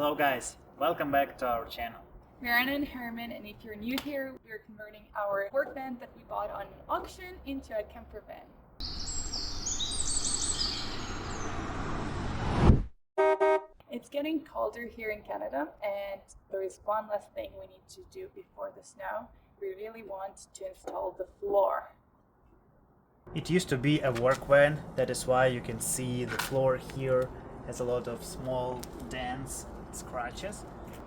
Hello guys, welcome back to our channel. We're Anna and Herman, and if you're new here, we're converting our work van that we bought on an auction into a camper van. It's getting colder here in Canada, and there is one last thing we need to do before the snow. We really want to install the floor. It used to be a work van, that is why you can see the floor here has a lot of small dents, scratches.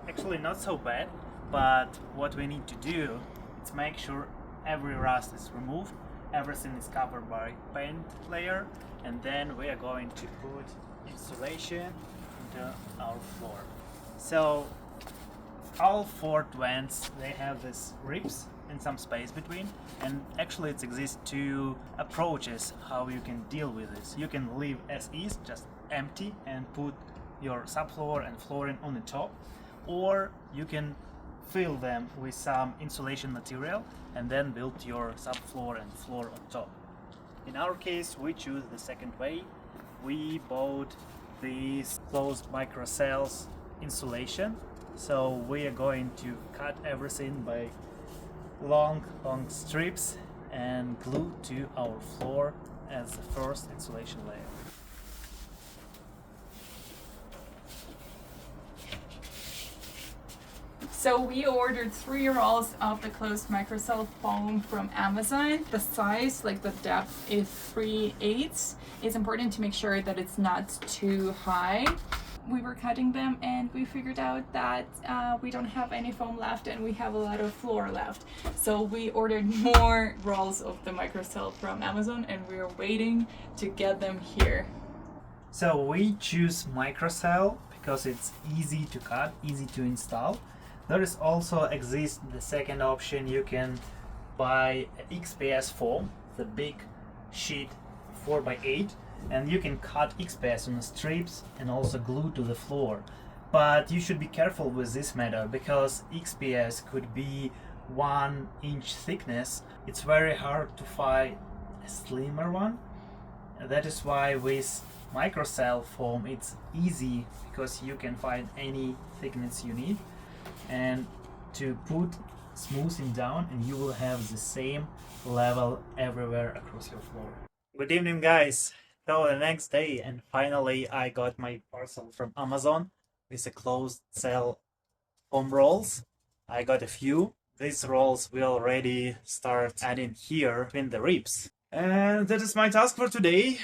Actually not so bad, but what we need to do is make sure every rust is removed, everything is covered by paint layer, and then we are going to put insulation into our floor. So all four vents, they have these ribs and some space between, and actually it exists two approaches how you can deal with this. You can leave as is, just empty, and put your subfloor and flooring on the top, or you can fill them with some insulation material and then build your subfloor and floor on top. In our case, we choose the second way. We bought these closed microcells insulation, so we are going to cut everything by long strips and glue to our floor as the first insulation layer. So we ordered 3 rolls of the closed microcell foam from Amazon. The size, like the depth, is 3/8. It's important to make sure that it's not too high. We were cutting them and we figured out that we don't have any foam left and we have a lot of floor left. So we ordered more rolls of the microcell from Amazon and we are waiting to get them here. So we choose microcell because it's easy to cut, easy to install. There is also exists the second option. You can buy XPS foam, the big sheet 4x8, and you can cut XPS on the strips and also glue to the floor. But you should be careful with this matter because XPS could be 1 inch thickness. It's very hard to find a slimmer one. That is why with microcell foam it's easy because you can find any thickness you need and to put smoothing down, and you will have the same level everywhere across your floor. Good evening guys. So the next day, and finally I got my parcel from Amazon with the closed cell foam rolls. I got a few. These rolls we already start adding here between the ribs. And that is my task for today.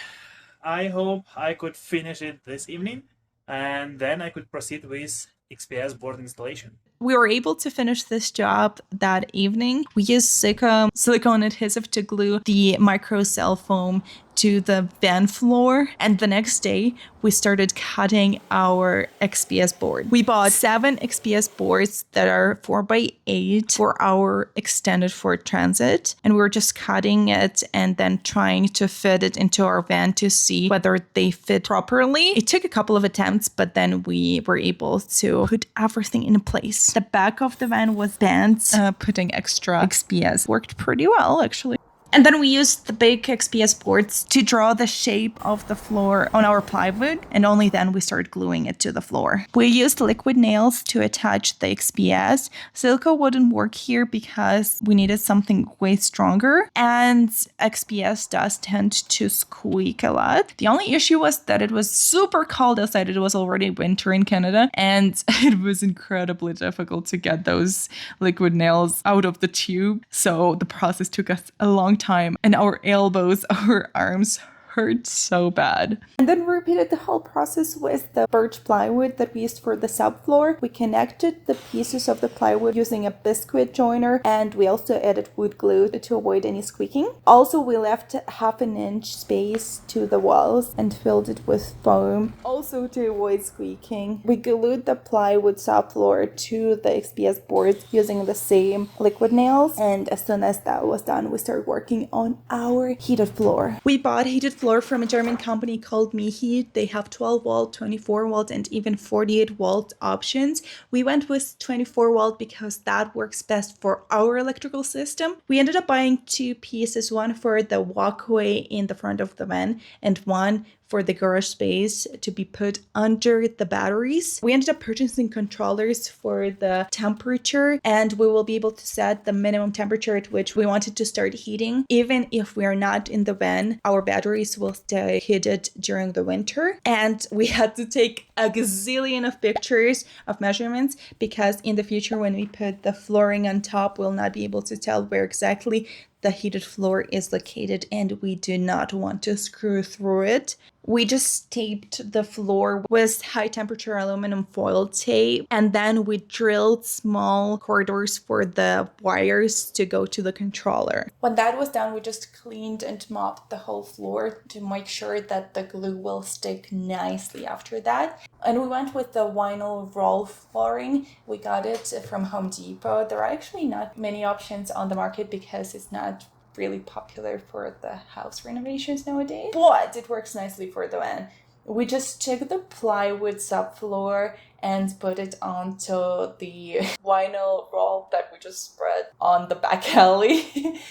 I hope I could finish it this evening and then I could proceed with XPS board installation. We were able to finish this job that evening. We used silicone adhesive to glue the microcell foam to the van floor, and the next day we started cutting our XPS board. We bought 7 XPS boards that are 4x8 for our extended Ford Transit, and we were just cutting it and then trying to fit it into our van to see whether they fit properly. It took a couple of attempts, but then we were able to put everything in place. The back of the van was bent. Putting extra XPS worked pretty well, actually. And then we used the big XPS boards to draw the shape of the floor on our plywood, and only then we started gluing it to the floor. We used liquid nails to attach the XPS. Silica wouldn't work here because we needed something way stronger, and XPS does tend to squeak a lot. The only issue was that it was super cold outside. It was already winter in Canada, and it was incredibly difficult to get those liquid nails out of the tube. So the process took us a long time, and our elbows, our arms hurt so bad. And then we repeated the whole process with the birch plywood that we used for the subfloor. We connected the pieces of the plywood using a biscuit joiner, and we also added wood glue to avoid any squeaking. Also, we left 1/2 inch space to the walls and filled it with foam, also to avoid squeaking. We glued the plywood subfloor to the XPS boards using the same liquid nails, and as soon as that was done, we started working on our heated floor. We bought heated floor from a German company called Heat. They have 12 volt, 24 volt, and even 48 volt options. We went with 24 volt because that works best for our electrical system. We ended up buying 2 pieces, one for the walkway in the front of the van and one for the garage space to be put under the batteries. We ended up purchasing controllers for the temperature, and we will be able to set the minimum temperature at which we wanted to start heating. Even if we are not in the van, our batteries will stay heated during the winter. And we had to take a gazillion of pictures of measurements, because in the future when we put the flooring on top, we'll not be able to tell where exactly the heated floor is located, and we do not want to screw through it. We just taped the floor with high temperature aluminum foil tape, and then we drilled small corridors for the wires to go to the controller. When that was done, we just cleaned and mopped the whole floor to make sure that the glue will stick nicely after that. And we went with the vinyl roll flooring. We got it from Home Depot. There are actually not many options on the market because it's not really popular for the house renovations nowadays, but it works nicely for the van. We just took the plywood subfloor and put it onto the vinyl roll that we just spread on the back alley.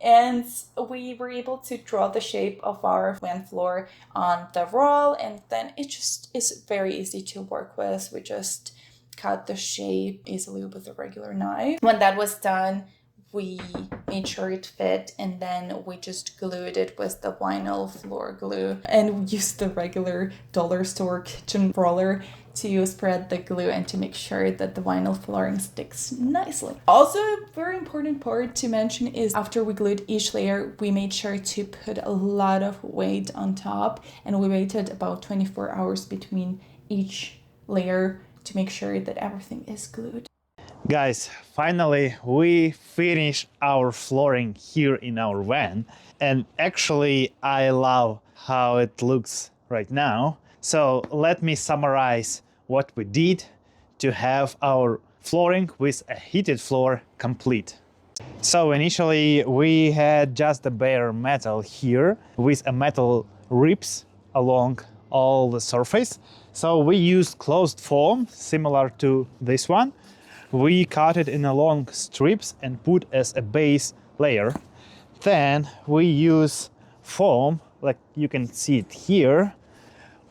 And we were able to draw the shape of our van floor on the roll, and then it just is very easy to work with. We just cut the shape easily with a regular knife. When that was done, we made sure it fit, and then we just glued it with the vinyl floor glue, and we used the regular dollar store kitchen roller to spread the glue and to make sure that the vinyl flooring sticks nicely. Also, a very important part to mention is after we glued each layer, we made sure to put a lot of weight on top, and we waited about 24 hours between each layer to make sure that everything is glued. Guys, finally we finished our flooring here in our van, and actually I love how it looks right now. So let me summarize what we did to have our flooring with a heated floor complete. So initially we had just the bare metal here with a metal ribs along all the surface. So we used closed foam similar to this one. We cut it in a long strips and put as a base layer. Then we use foam, like you can see it here.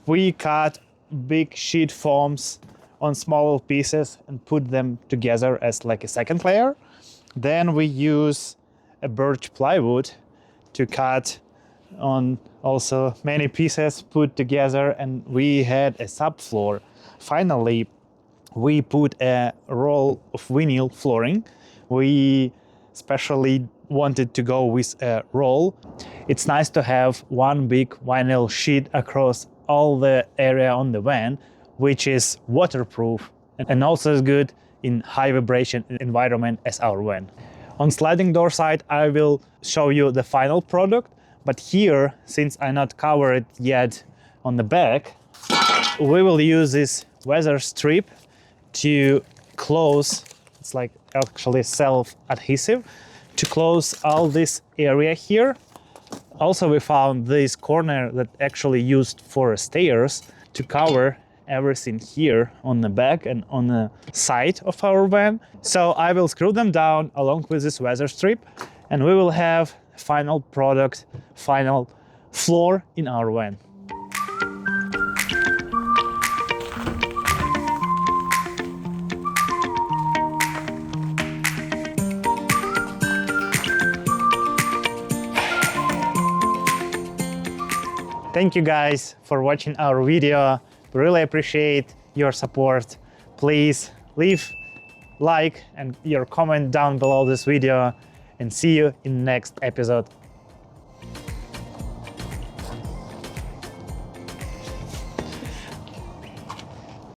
We cut big sheet foams on smaller pieces and put them together as like a second layer. Then we use a birch plywood to cut on also many pieces put together, and we had a subfloor. Finally, we put a roll of vinyl flooring. We especially wanted to go with a roll. It's nice to have one big vinyl sheet across all the area on the van, which is waterproof and also is good in high vibration environment as our van. On sliding door side, I will show you the final product, but here, since I not covered it yet on the back, we will use this weather strip to close. It's like actually self-adhesive to close all this area here. Also, we found this corner that actually used for stairs to cover everything here on the back and on the side of our van. So I will screw them down along with this weather strip, and we will have final product, final floor in our van. Thank you guys for watching our video. We really appreciate your support. Please leave like and your comment down below this video, and see you in next episode.